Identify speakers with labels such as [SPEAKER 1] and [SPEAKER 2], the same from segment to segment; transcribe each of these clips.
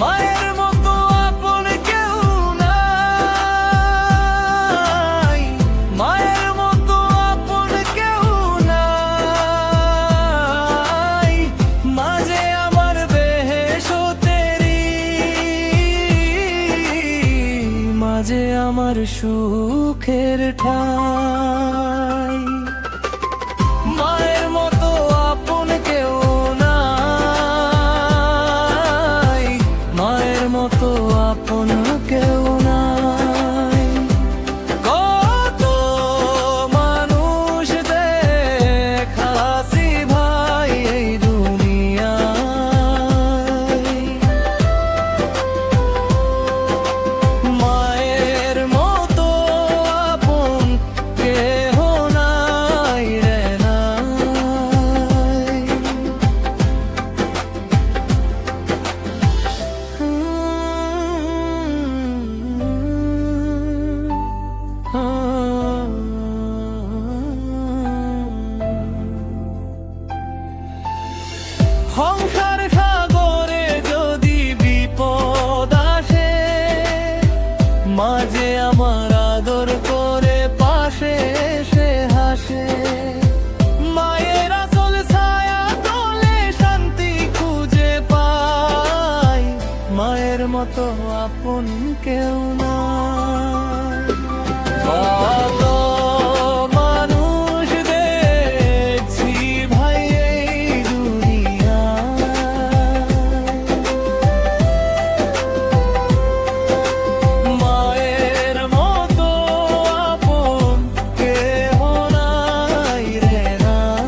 [SPEAKER 1] মায়ের মতো আপন কেউ নাই, মায়ের মতো আপন কেউ নাই। মাঝে আমার বেহেশতেরি, মাঝে আমার সুখের ঠাই। মায়ের মতো আপন কেউ নাই, মায়ের মতো আপন কেউ নাই। কত মানুষ দেখাছি ভাই এই দুনিয়ায়, মায়ের মতো আপন কেহ নাই রে নাই। সংসার সাগরে যদি বিপদ আসে, মাঝে আমার আদর করে পাশে এসে হাসে। মায়ের আসল ছায়া তলে শান্তি খুঁজে পাই, মায়ের মতো আপন কেউ নাই। কত মানুষ দেখছি ভাই এই দুনিয়ায়, মায়ের মতো আপন কেহ নাই রে নাই।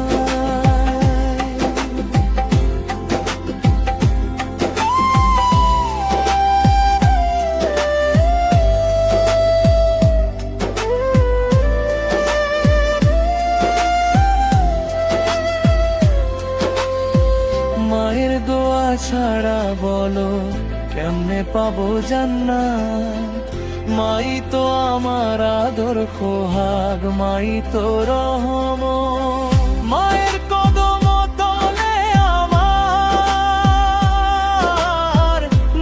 [SPEAKER 1] মায়ের দোয়া ছাড়া বলো কেমনে পাবো জান্নাত? মাই তো আমার আদর সোহাগ, মাই তো রহমত। মায়ের কদম তলে আমার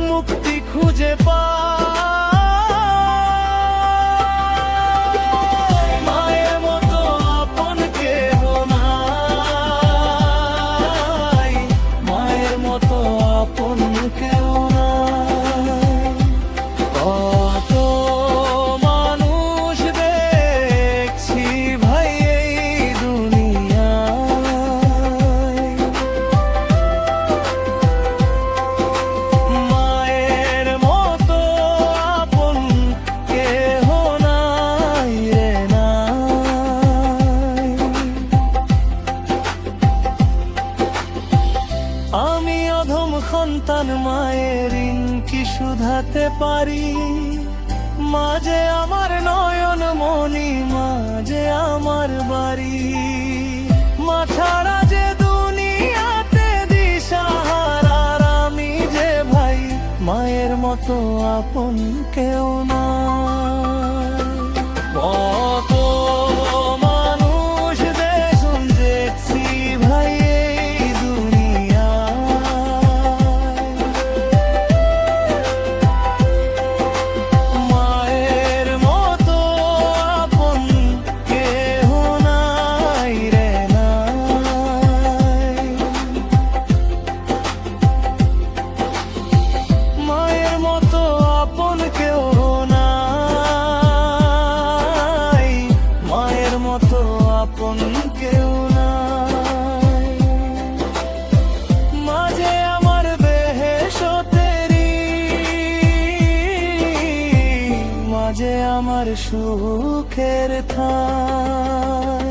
[SPEAKER 1] মুক্তি খুঁজে পাই। মায়ের মতো আপন কেহ নাই, মায়ের মতো আপন কেউ নাই। কত মানুষ দেখছি ভাই এই দুনিয়ায়, মায়ের মতো আপন কেহ নাই রে নাই। আমি অধম সন্তান, মায়ের ঋণ কি শুধাতে পারি? মাঝে আমার নয়ন মনি, মাঝে আমার বাড়ি। মা ছাড়া যে দুনিয়াতে দিশাহারার আমি যে ভাই, মায়ের মতো আপন কেউ নাই। কত মানুষ দেখুন দেখছি ভাই এই দুনিয়ায়, মায়ের মতো আপন কেহ নাই রে নাই। মায়ের মতো আপন কেউ নাই, মায়ের মতো আপন কেউ নাই। মাঝে আমার বেহেশতেরি, মাঝে আমার সুখের ঠাই।